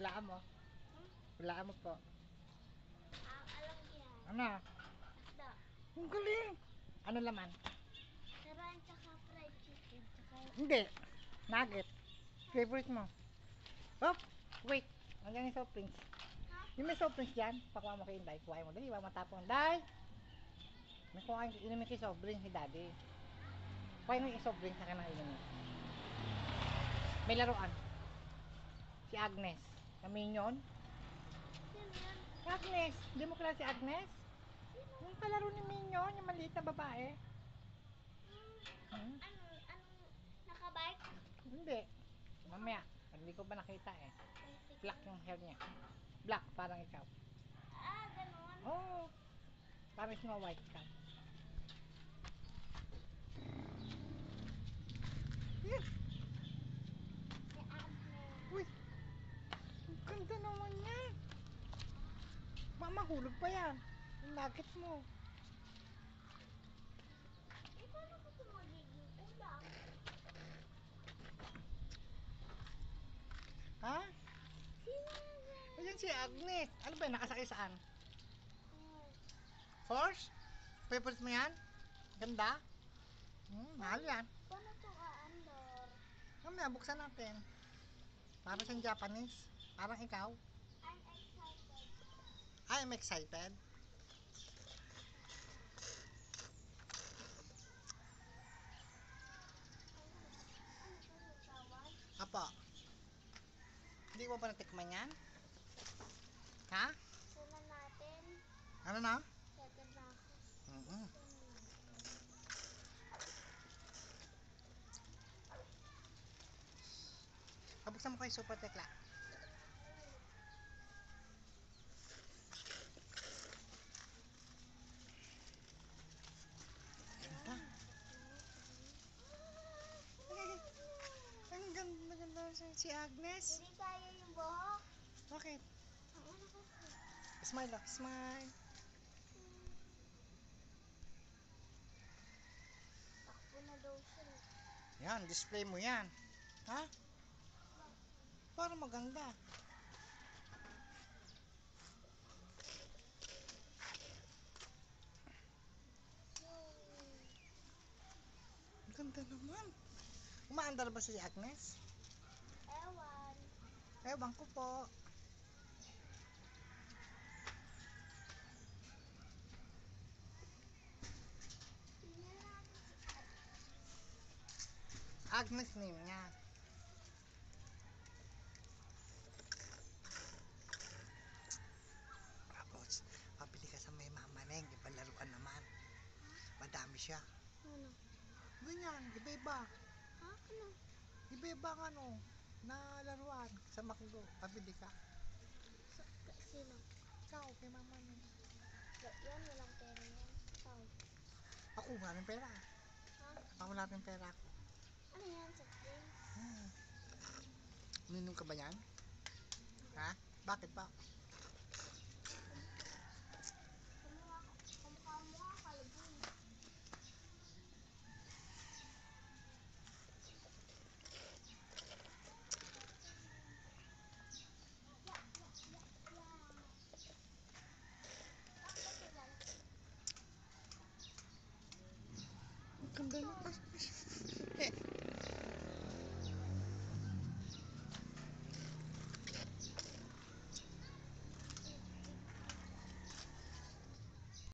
Hulaan mo. Hulaan mo po. Alam yan. Ano? Isda. Ang galing. Ano laman? Laman tsaka fried chicken. Tsaka... Hindi. Nugget. Favorite mo. Oh, wait. Nandiyan yung soft drinks. Ha? Yung may soft drinks dyan, pakuha mo kay Inday. Kuhain mo. Dali, wag matapon. Day! May kuhain, inumin kay soft drinks ni Daddy. Kuhain mo yung soft drinks sa kanang inumin. May laruan. Si Agnes. Na Minion. Sino yan? Agnes! Hindi mo kilala si Agnes? Yung kalaro ni Minion, yung maliit na babae. Hmm? Anong nakabike? Hindi. Mamaya. Hindi ko ba nakita eh. Bicycle. Black yung hair niya. Black, parang ikaw. Ganon. Oh, parang Snow White ka. Yeah. Si Agnes. Uy, ang ganda naman yan. Mahulog pa yan. Yung nuggets mo. Paano ko ito magiging ulam? Ha? Sino yan? Ayan si Agnes. Ano ba yan? Nakasakay saan? Horse? Favorite mo yan? Ganda? Mahal yan. Paano ito aandor? Mamaya, buksan natin. Para siyang Japanese. Parang ikaw. I'm excited. I'm excited. Ano ito nagtawag? Apo. Hindi mo pa natikman yan? Ha? Sunan natin. Ano na? Sagad na ako. Buksan mo kayo super tekla. Ganda. Ang ganda si Agnes. Hindi kaya yung buhok. Bakit? Ang ano kasi? Smile lang, smile. Takbo na daw siya. Yan, display mo yan. Ha? Para maganda. Ang ganda naman. Umaandar ba si Agnes? Ewan. Ewan ko po. Tingnan natin si Agnes name niya. Tapos, pabili ka sa may mamaneng. Ipalaruan naman. Madami siya. ano? Ganyan, iba-iba. Ha? Ano? Iba-iba ang ano, na laruan sa Macdo. Pabili ka. Sino? Ikaw, kay mama niya. Yan, walang pera yan. Ikaw. Ako, wala rin pera. Ha? Ako, wala rin pera ako. Ano yan? Soft drinks? Uminom ka ba yan? Ha? Bakit pa? Kamukha mo nga kalabon. Ang ganda na.